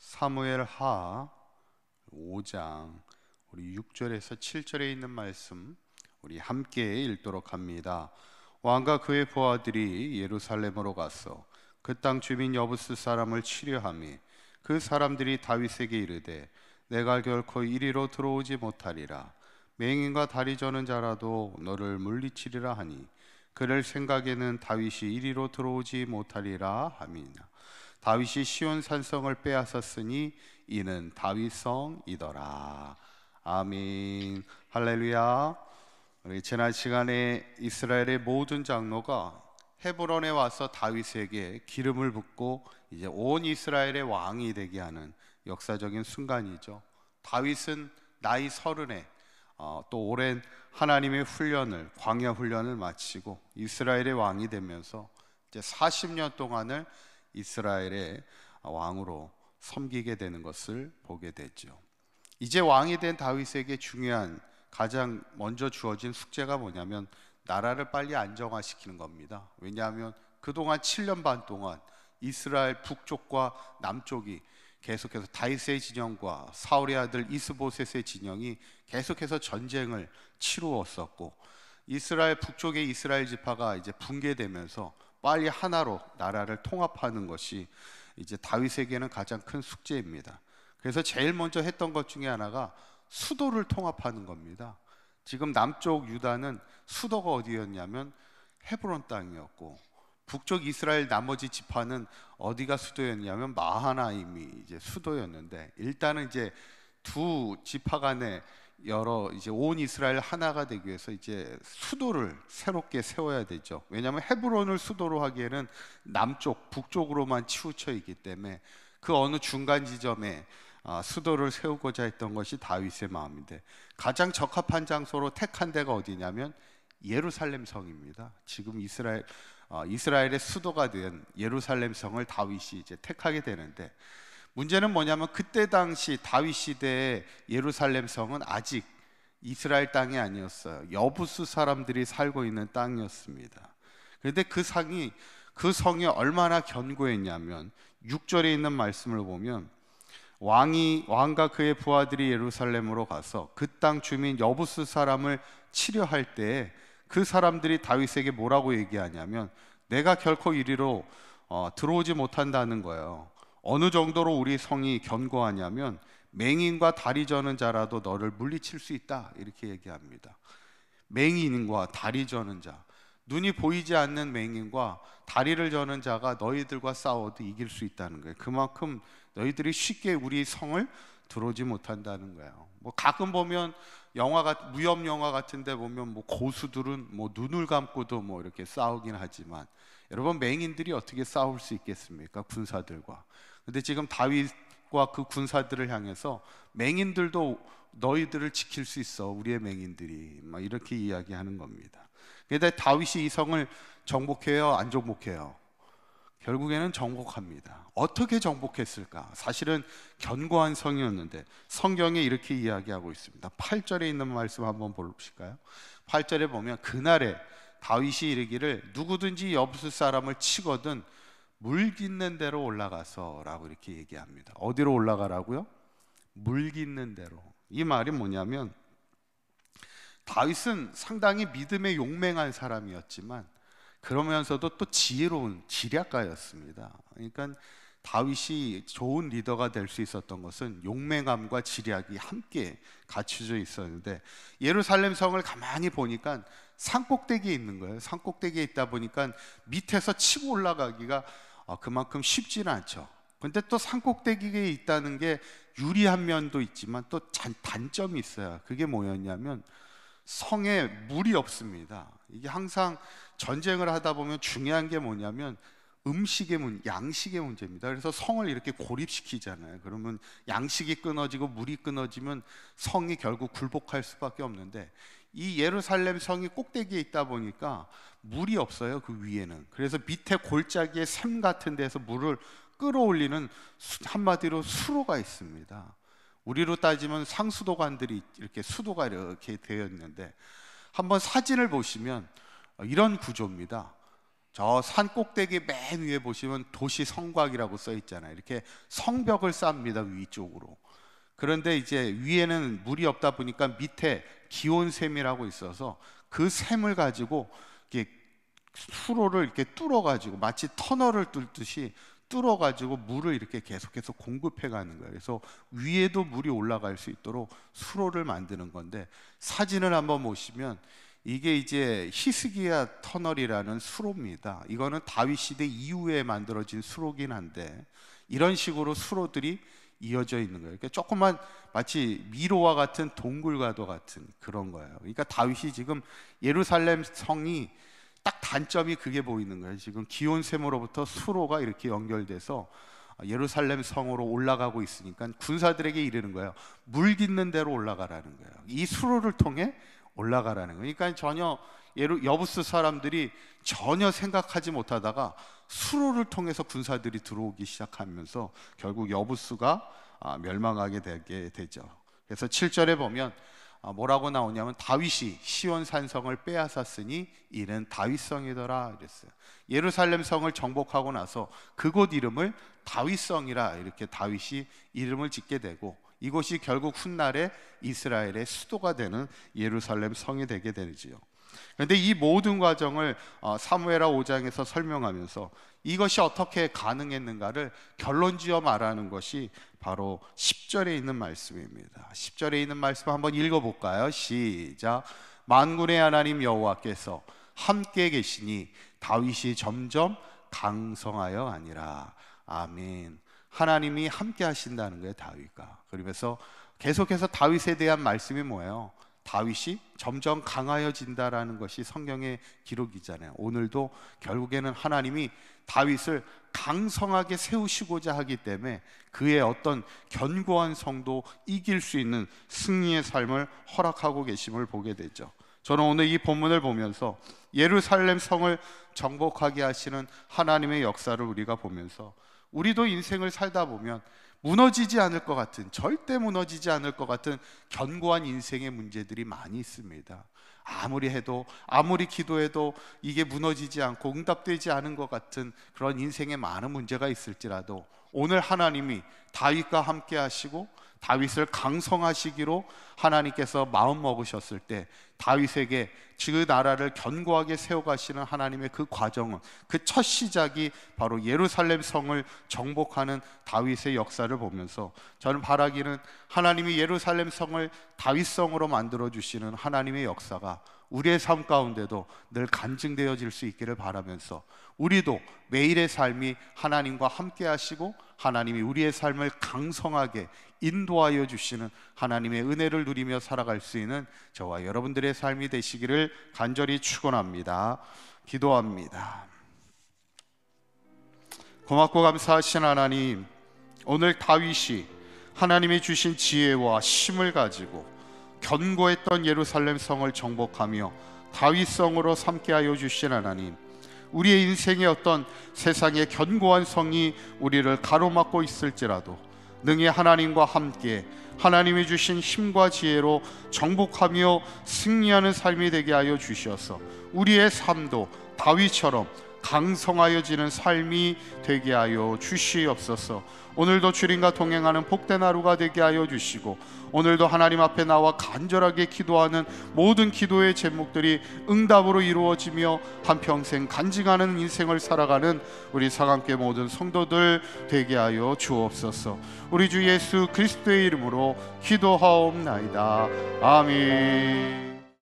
사무엘하 5장 우리 6절에서 7절에 있는 말씀 우리 함께 읽도록 합니다. 왕과 그의 부하들이 예루살렘으로 가서 그 땅 주민 여부스 사람을 치려하며 그 사람들이 다윗에게 이르되 내가 결코 이리로 들어오지 못하리라. 맹인과 다리 저는 자라도 너를 물리치리라 하니 그럴 생각에는 다윗이 이리로 들어오지 못하리라 함이나 다윗이 시온 산성을 빼앗았으니 이는 다윗성이더라. 아멘. 할렐루야. 우리 지난 시간에 이스라엘의 모든 장로가 헤브론에 와서 다윗에게 기름을 붓고 이제 온 이스라엘의 왕이 되게 하는 역사적인 순간이죠. 다윗은 나이 30에 또 오랜 하나님의 훈련을, 광야 훈련을 마치고 이스라엘의 왕이 되면서 이제 40년 동안을 이스라엘의 왕으로 섬기게 되는 것을 보게 되죠. 이제 왕이 된 다윗에게 중요한 가장 먼저 주어진 숙제가 뭐냐면 나라를 빨리 안정화시키는 겁니다. 왜냐하면 그동안 7년 반 동안 이스라엘 북쪽과 남쪽이 계속해서 다윗의 진영과 사울의 아들 이스보셋의 진영이 계속해서 전쟁을 치루었었고, 이스라엘 북쪽의 이스라엘 지파가 이제 붕괴되면서 빨리 하나로 나라를 통합하는 것이 이제 다윗에게는 가장 큰 숙제입니다. 그래서 제일 먼저 했던 것 중에 하나가 수도를 통합하는 겁니다. 지금 남쪽 유다는 수도가 어디였냐면 헤브론 땅이었고, 북쪽 이스라엘 나머지 지파는 어디가 수도였냐면 마하나임이 이제 수도였는데, 일단은 이제 두 지파 간에 이제 온 이스라엘 하나가 되기 위해서 이제 수도를 새롭게 세워야 되죠. 왜냐하면 헤브론을 수도로 하기에는 남쪽, 북쪽으로만 치우쳐 있기 때문에 그 어느 중간 지점에 수도를 세우고자 했던 것이 다윗의 마음인데, 가장 적합한 장소로 택한 데가 어디냐면 예루살렘 성입니다. 지금 이스라엘의 수도가 된 예루살렘 성을 다윗이 이제 택하게 되는데, 문제는 뭐냐면 그때 당시 다윗 시대의 예루살렘 성은 아직 이스라엘 땅이 아니었어요. 여부스 사람들이 살고 있는 땅이었습니다. 그런데 그 성이 얼마나 견고했냐면 6절에 있는 말씀을 보면 왕과 그의 부하들이 예루살렘으로 가서 그 땅 주민 여부스 사람을 치려할 때에 그 사람들이 다윗에게 뭐라고 얘기하냐면 내가 결코 이리로 들어오지 못한다는 거예요. 어느 정도로 우리 성이 견고하냐면 맹인과 다리 저는 자라도 너를 물리칠 수 있다, 이렇게 얘기합니다. 맹인과 다리 저는 자, 눈이 보이지 않는 맹인과 다리를 저는 자가 너희들과 싸워도 이길 수 있다는 거예요. 그만큼 너희들이 쉽게 우리 성을 들어오지 못한다는 거예요. 뭐 가끔 보면 무협 영화 같은데 보면 뭐 고수들은 뭐 눈을 감고도 뭐 이렇게 싸우긴 하지만, 여러분 맹인들이 어떻게 싸울 수 있겠습니까? 군사들과. 근데 지금 다윗과 그 군사들을 향해서 맹인들도 너희들을 지킬 수 있어, 우리의 맹인들이, 막 이렇게 이야기하는 겁니다. 그런데 다윗이 이 성을 정복해요, 안 정복해요? 결국에는 정복합니다. 어떻게 정복했을까? 사실은 견고한 성이었는데 성경에 이렇게 이야기하고 있습니다. 8절에 있는 말씀 한번 보실까요? 8절에 보면 그날에 다윗이 이르기를 누구든지 여부스 사람을 치거든 물 깃는 데로 올라가서 라고 이렇게 얘기합니다. 어디로 올라가라고요? 물 깃는 데로. 이 말이 뭐냐면 다윗은 상당히 믿음에 용맹한 사람이었지만 그러면서도 또 지혜로운 지략가였습니다. 그러니까 다윗이 좋은 리더가 될 수 있었던 것은 용맹함과 지략이 함께 갖춰져 있었는데, 예루살렘 성을 가만히 보니까 산꼭대기에 있는 거예요. 산꼭대기에 있다 보니까 밑에서 치고 올라가기가 그만큼 쉽지는 않죠. 근데 또 산꼭대기에 있다는 게 유리한 면도 있지만 또 단점이 있어요. 그게 뭐였냐면 성에 물이 없습니다. 이게 항상 전쟁을 하다 보면 중요한 게 뭐냐면 양식의 문제입니다. 그래서 성을 이렇게 고립시키잖아요. 그러면 양식이 끊어지고 물이 끊어지면 성이 결국 굴복할 수밖에 없는데, 이 예루살렘 성이 꼭대기에 있다 보니까 물이 없어요, 그 위에는. 그래서 밑에 골짜기에 샘 같은 데서 물을 끌어올리는 한마디로 수로가 있습니다. 우리로 따지면 상수도관들이 이렇게 수도가 이렇게 되어 있는데, 한번 사진을 보시면 이런 구조입니다. 저 산 꼭대기 맨 위에 보시면 도시 성곽이라고 써 있잖아요. 이렇게 성벽을 쌓습니다, 위쪽으로. 그런데 이제 위에는 물이 없다 보니까 밑에 기온샘이라고 있어서 그 샘을 가지고 이렇게 수로를 이렇게 뚫어 가지고 마치 터널을 뚫듯이 뚫어 가지고 물을 이렇게 계속해서 공급해 가는 거예요. 그래서 위에도 물이 올라갈 수 있도록 수로를 만드는 건데, 사진을 한번 보시면 이게 이제 히스기야 터널이라는 수로입니다. 이거는 다윗 시대 이후에 만들어진 수로긴 한데, 이런 식으로 수로들이 이어져 있는 거예요. 그러니까 조그만 마치 미로와 같은 동굴과도 같은 그런 거예요. 그러니까 다윗이 지금 예루살렘 성이 딱 단점이 그게 보이는 거예요. 지금 기온샘으로부터 수로가 이렇게 연결돼서 예루살렘 성으로 올라가고 있으니까 군사들에게 이르는 거예요. 물 깃는 대로 올라가라는 거예요. 이 수로를 통해 올라가라는 거예요. 그러니까 전혀 여부스 사람들이 전혀 생각하지 못하다가 수로를 통해서 군사들이 들어오기 시작하면서 결국 여부스가 멸망하게 되게 되죠. 그래서 7절에 보면 뭐라고 나오냐면, 다윗이 시온 산성을 빼앗았으니 이는 다윗성이더라 이랬어요. 예루살렘 성을 정복하고 나서 그곳 이름을 다윗성이라 이렇게 다윗이 이름을 짓게 되고, 이곳이 결국 훗날에 이스라엘의 수도가 되는 예루살렘 성이 되게 되지요. 그런데 이 모든 과정을 사무엘하 5장에서 설명하면서 이것이 어떻게 가능했는가를 결론지어 말하는 것이 바로 10절에 있는 말씀입니다. 10절에 있는 말씀 한번 읽어볼까요? 시작. 만군의 하나님 여호와께서 함께 계시니 다윗이 점점 강성하여 가니라. 아멘. 하나님이 함께 하신다는 거예요, 다윗과. 그러면서 계속해서 다윗에 대한 말씀이 뭐예요? 다윗이 점점 강하여진다라는 것이 성경의 기록이잖아요. 오늘도 결국에는 하나님이 다윗을 강성하게 세우시고자 하기 때문에 그의 어떤 견고한 성도 이길 수 있는 승리의 삶을 허락하고 계심을 보게 되죠. 저는 오늘 이 본문을 보면서 예루살렘 성을 정복하게 하시는 하나님의 역사를 우리가 보면서, 우리도 인생을 살다 보면 무너지지 않을 것 같은, 절대 무너지지 않을 것 같은 견고한 인생의 문제들이 많이 있습니다. 아무리 해도, 아무리 기도해도 이게 무너지지 않고 응답되지 않은 것 같은 그런 인생에 많은 문제가 있을지라도, 오늘 하나님이 다윗과 함께 하시고 다윗을 강성하시기로 하나님께서 마음 먹으셨을 때, 다윗에게 그 나라를 견고하게 세워가시는 하나님의 그 과정은, 그 첫 시작이 바로 예루살렘 성을 정복하는 다윗의 역사를 보면서, 저는 바라기는 하나님이 예루살렘 성을 다윗성으로 만들어주시는 하나님의 역사가 우리의 삶 가운데도 늘 간증되어질 수 있기를 바라면서, 우리도 매일의 삶이 하나님과 함께 하시고 하나님이 우리의 삶을 강성하게 인도하여 주시는 하나님의 은혜를 누리며 살아갈 수 있는 저와 여러분들의 삶이 되시기를 간절히 축원합니다. 기도합니다. 고맙고 감사하신 하나님, 오늘 다윗이 하나님이 주신 지혜와 힘을 가지고 견고했던 예루살렘 성을 정복하며 다윗성으로 삼게 하여 주신 하나님, 우리의 인생의 어떤 세상의 견고한 성이 우리를 가로막고 있을지라도 능히 하나님과 함께 하나님이 주신 힘과 지혜로 정복하며 승리하는 삶이 되게 하여 주셔서 우리의 삶도 다윗처럼 강성하여지는 삶이 되게 하여 주시옵소서. 오늘도 주님과 동행하는 복된 하루가 되게 하여 주시고, 오늘도 하나님 앞에 나와 간절하게 기도하는 모든 기도의 제목들이 응답으로 이루어지며 한평생 간증하는 인생을 살아가는 우리 사강교회 모든 성도들 되게 하여 주옵소서. 우리 주 예수 그리스도의 이름으로 기도하옵나이다. 아멘.